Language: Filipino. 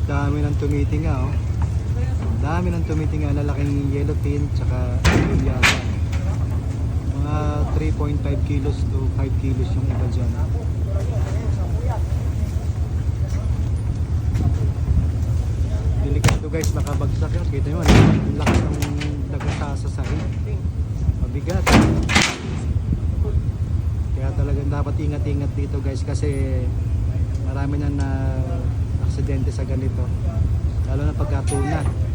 Dami ng tumitinga, oh. Dami ng tumitinga, lalaking yellowfin tsaka yata. Mga 3.5 kilos to 5 kilos yung iba dyan. Delikado guys, makabagsak yun. Kita nyo, ang lakas ng dagata sa sahig. Mabigat. Kaya talagang dapat ingat-ingat dito guys, kasi marami na aksidente sa ganito. Lalo na pagkatuna.